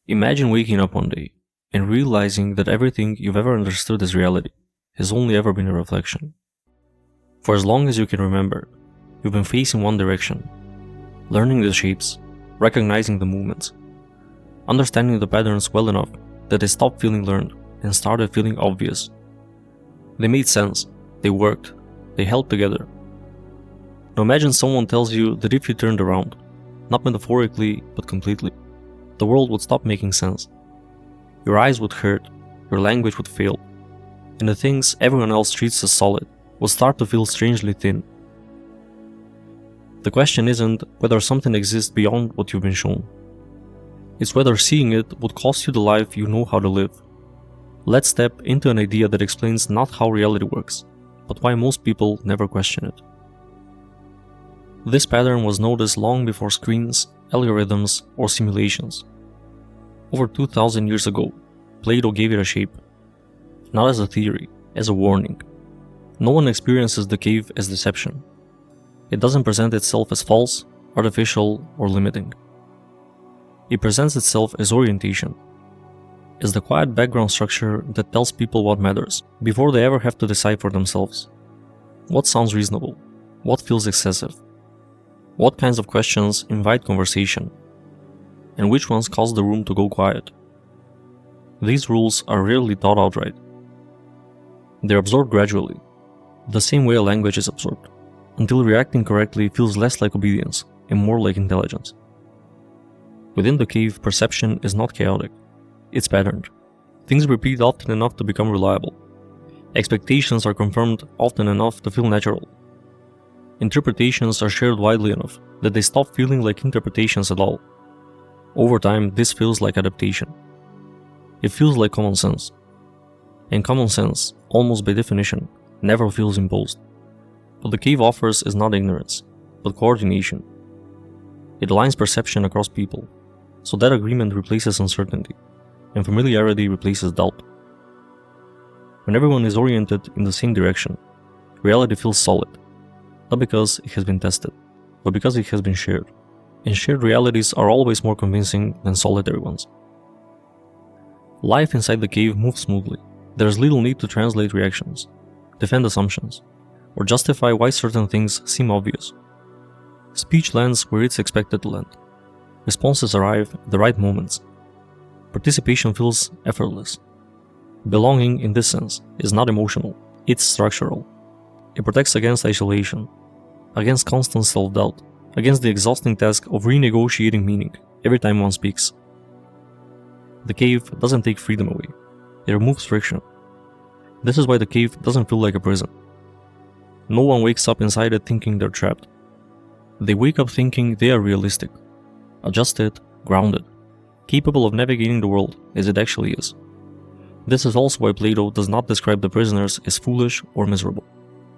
Imagine waking up one day and realizing that everything you've ever understood as reality has only ever been a reflection. For as long as you can remember, you've been facing one direction, learning the shapes, recognizing the movements, understanding the patterns well enough that they stopped feeling learned and started feeling obvious. They made sense, they worked, they held together. Now imagine someone tells you that if you turned around, not metaphorically but completely, the world would stop making sense. Your eyes would hurt, your language would fail, and the things everyone else treats as solid would start to feel strangely thin. The question isn't whether something exists beyond what you've been shown. It's whether seeing it would cost you the life you know how to live. Let's step into an idea that explains not how reality works, but why most people never question it. This pattern was noticed long before screens, algorithms, or simulations. Over 2000 years ago, Plato gave it a shape. Not as a theory, as a warning. No one experiences the cave as deception. It doesn't present itself as false, artificial, or limiting. It presents itself as orientation, as the quiet background structure that tells people what matters before they ever have to decide for themselves. What sounds reasonable? What feels excessive? What kinds of questions invite conversation? And which ones cause the room to go quiet? These rules are rarely taught outright. They're absorbed gradually, the same way a language is absorbed, until reacting correctly feels less like obedience and more like intelligence. Within the cave, perception is not chaotic, it's patterned. Things repeat often enough to become reliable. Expectations are confirmed often enough to feel natural. Interpretations are shared widely enough that they stop feeling like interpretations at all. Over time, this feels like adaptation. It feels like common sense. And common sense, almost by definition, never feels imposed. What the cave offers is not ignorance, but coordination. It aligns perception across people, so that agreement replaces uncertainty, and familiarity replaces doubt. When everyone is oriented in the same direction, reality feels solid, not because it has been tested, but because it has been shared. And shared realities are always more convincing than solitary ones. Life inside the cave moves smoothly. There is little need to translate reactions, defend assumptions, or justify why certain things seem obvious. Speech lands where it's expected to land. Responses arrive at the right moments. Participation feels effortless. Belonging, in this sense, is not emotional, it's structural. It protects against isolation, against constant self-doubt, against the exhausting task of renegotiating meaning every time one speaks. The cave doesn't take freedom away, it removes friction. This is why the cave doesn't feel like a prison. No one wakes up inside it thinking they're trapped. They wake up thinking they are realistic, adjusted, grounded, capable of navigating the world as it actually is. This is also why Plato does not describe the prisoners as foolish or miserable.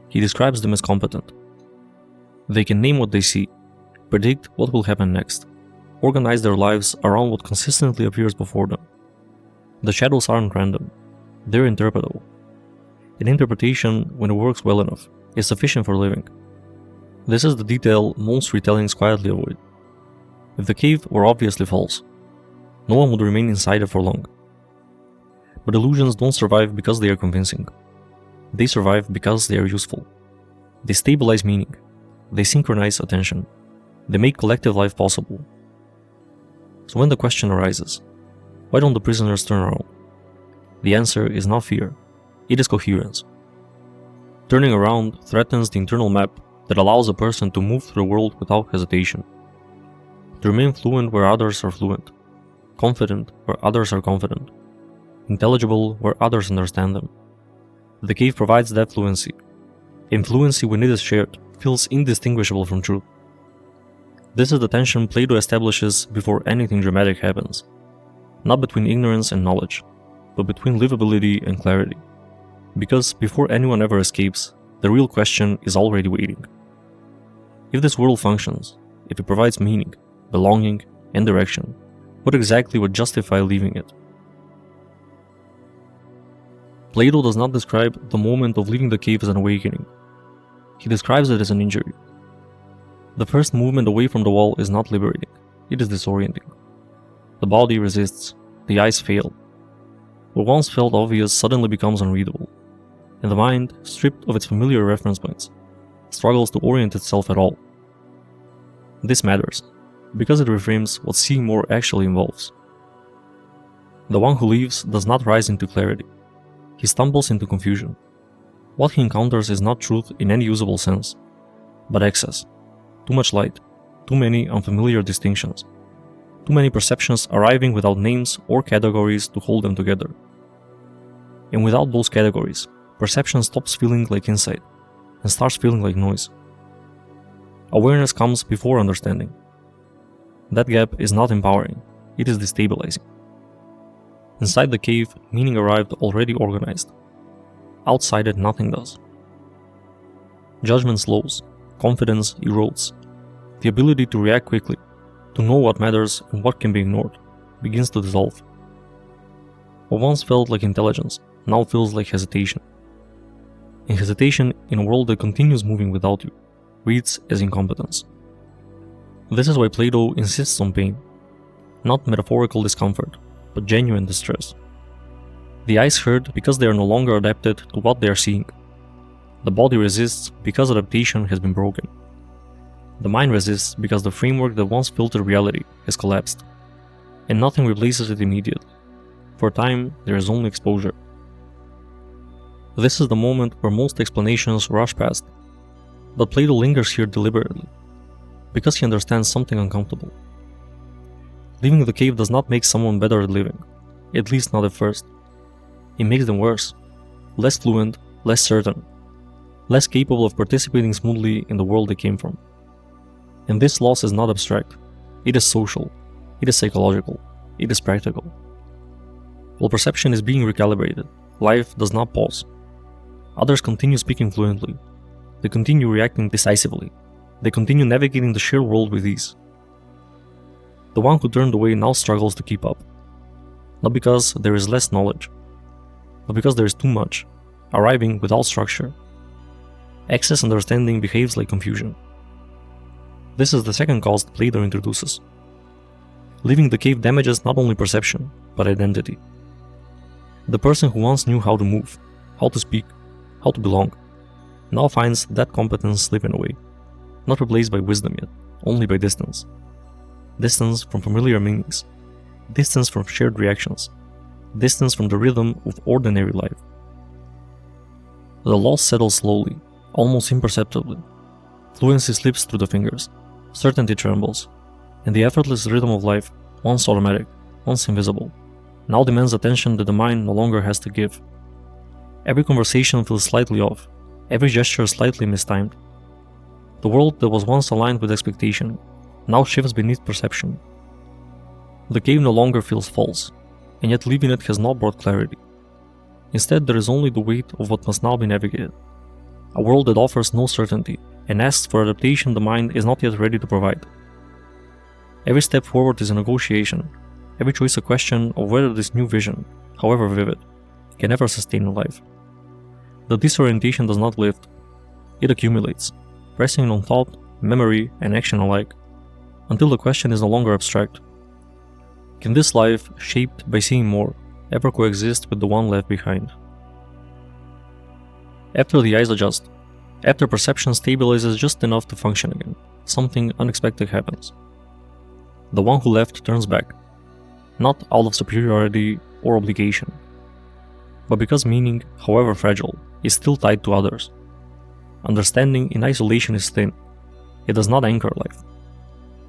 He describes them as competent. They can name what they see, predict what will happen next, organize their lives around what consistently appears before them. The shadows aren't random, they're interpretable. An interpretation, when it works well enough, is sufficient for living. This is the detail most retellings quietly avoid. If the cave were obviously false, no one would remain inside it for long. But illusions don't survive because they are convincing. They survive because they are useful. They stabilize meaning. They synchronize attention. They make collective life possible. So when the question arises, why don't the prisoners turn around? The answer is not fear, it is coherence. Turning around threatens the internal map that allows a person to move through the world without hesitation. To remain fluent where others are fluent, confident where others are confident, intelligible where others understand them. The cave provides that fluency. And fluency, when it is shared, feels indistinguishable from truth. This is the tension Plato establishes before anything dramatic happens. Not between ignorance and knowledge, but between livability and clarity. Because before anyone ever escapes, the real question is already waiting. If this world functions, if it provides meaning, belonging, and direction, what exactly would justify leaving it? Plato does not describe the moment of leaving the cave as an awakening. He describes it as an injury. The first movement away from the wall is not liberating, it is disorienting. The body resists, the eyes fail. What once felt obvious suddenly becomes unreadable, and the mind, stripped of its familiar reference points, struggles to orient itself at all. This matters, because it reframes what seeing more actually involves. The one who leaves does not rise into clarity. He stumbles into confusion. What he encounters is not truth in any usable sense, but excess. Too much light, too many unfamiliar distinctions, too many perceptions arriving without names or categories to hold them together. And without those categories, perception stops feeling like insight and starts feeling like noise. Awareness comes before understanding. That gap is not empowering, it is destabilizing. Inside the cave, meaning arrived already organized. Outside it, nothing does. Judgment slows, confidence erodes. The ability to react quickly, to know what matters and what can be ignored, begins to dissolve. What once felt like intelligence now feels like hesitation. And hesitation in a world that continues moving without you reads as incompetence. This is why Plato insists on pain, not metaphorical discomfort, but genuine distress. The eyes hurt because they are no longer adapted to what they are seeing. The body resists because adaptation has been broken. The mind resists because the framework that once filtered reality has collapsed, and nothing replaces it immediately. For a time, there is only exposure. This is the moment where most explanations rush past, but Plato lingers here deliberately, because he understands something uncomfortable. Leaving the cave does not make someone better at living, at least not at first. It makes them worse, less fluent, less certain, less capable of participating smoothly in the world they came from. And this loss is not abstract, it is social, it is psychological, it is practical. While perception is being recalibrated, life does not pause. Others continue speaking fluently, they continue reacting decisively, they continue navigating the shared world with ease. The one who turned away now struggles to keep up, not because there is less knowledge, but because there is too much, arriving without structure. Excess understanding behaves like confusion. This is the second cause Plato introduces. Leaving the cave damages not only perception, but identity. The person who once knew how to move, how to speak, how to belong, now finds that competence slipping away, not replaced by wisdom yet, only by distance. Distance from familiar meanings, distance from shared reactions, distance from the rhythm of ordinary life. The loss settles slowly, almost imperceptibly. Fluency slips through the fingers, certainty trembles, and the effortless rhythm of life, once automatic, once invisible, now demands attention that the mind no longer has to give. Every conversation feels slightly off, every gesture slightly mistimed. The world that was once aligned with expectation now shifts beneath perception. The cave no longer feels false, and yet leaving it has not brought clarity. Instead, there is only the weight of what must now be navigated. A world that offers no certainty and asks for adaptation the mind is not yet ready to provide. Every step forward is a negotiation, every choice a question of whether this new vision, however vivid, can ever sustain a life. The disorientation does not lift, it accumulates, pressing on thought, memory, and action alike, until the question is no longer abstract. Can this life, shaped by seeing more, ever coexist with the one left behind? After the eyes adjust, after perception stabilizes just enough to function again, something unexpected happens. The one who left turns back, not out of superiority or obligation, but because meaning, however fragile, is still tied to others. Understanding in isolation is thin, it does not anchor life.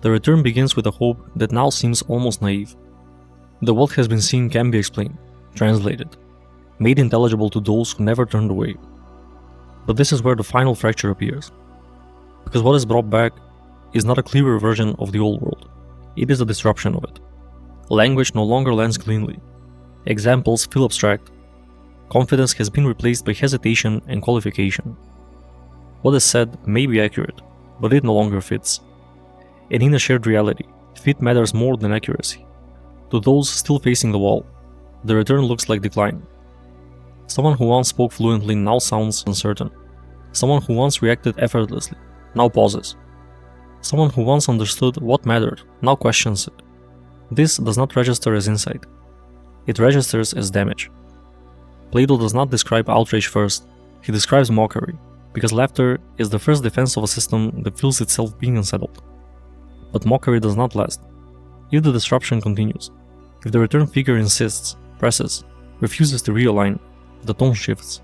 The return begins with a hope that now seems almost naive, that what has been seen can be explained, translated, made intelligible to those who never turned away. But this is where the final fracture appears, because what is brought back is not a clearer version of the old world, it is a disruption of it. Language no longer lands cleanly, examples feel abstract, confidence has been replaced by hesitation and qualification. What is said may be accurate, but it no longer fits. And in a shared reality, fit matters more than accuracy. To those still facing the wall, the return looks like decline. Someone who once spoke fluently now sounds uncertain. Someone who once reacted effortlessly now pauses. Someone who once understood what mattered now questions it. This does not register as insight. It registers as damage. Plato does not describe outrage first, he describes mockery, because laughter is the first defense of a system that feels itself being unsettled. But mockery does not last. If the disruption continues, if the return figure insists, presses, refuses to realign, the tone shifts.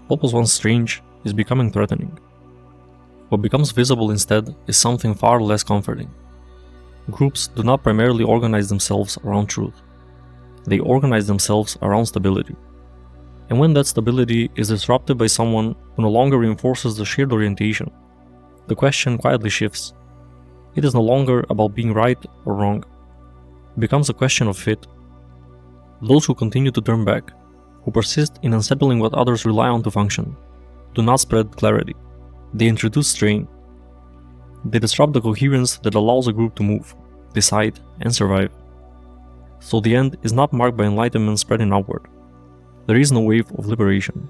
What was once strange is becoming threatening. What becomes visible instead is something far less comforting. Groups do not primarily organize themselves around truth. They organize themselves around stability. And when that stability is disrupted by someone who no longer reinforces the shared orientation, the question quietly shifts. It is no longer about being right or wrong. It becomes a question of fit. Those who continue to turn back, who persist in unsettling what others rely on to function, do not spread clarity. They introduce strain. They disrupt the coherence that allows a group to move, decide, and survive. So the end is not marked by enlightenment spreading outward. There is no wave of liberation.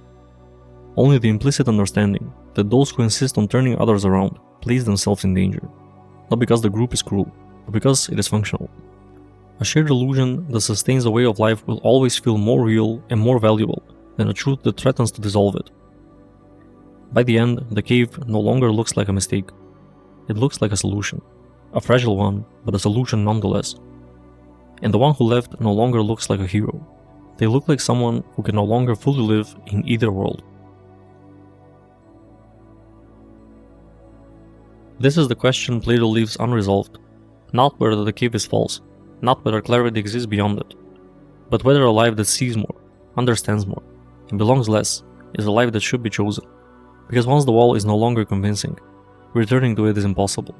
Only the implicit understanding that those who insist on turning others around place themselves in danger, not because the group is cruel, but because it is functional. A shared illusion that sustains a way of life will always feel more real and more valuable than a truth that threatens to dissolve it. By the end, the cave no longer looks like a mistake. It looks like a solution. A fragile one, but a solution nonetheless. And the one who left no longer looks like a hero. They look like someone who can no longer fully live in either world. This is the question Plato leaves unresolved. Not whether the cave is false, not whether clarity exists beyond it, but whether a life that sees more, understands more, and belongs less is a life that should be chosen. Because once the wall is no longer convincing, returning to it is impossible.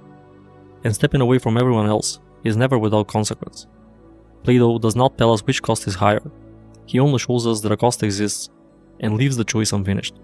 And stepping away from everyone else is never without consequence. Plato does not tell us which cost is higher. He only shows us that a cost exists and leaves the choice unfinished.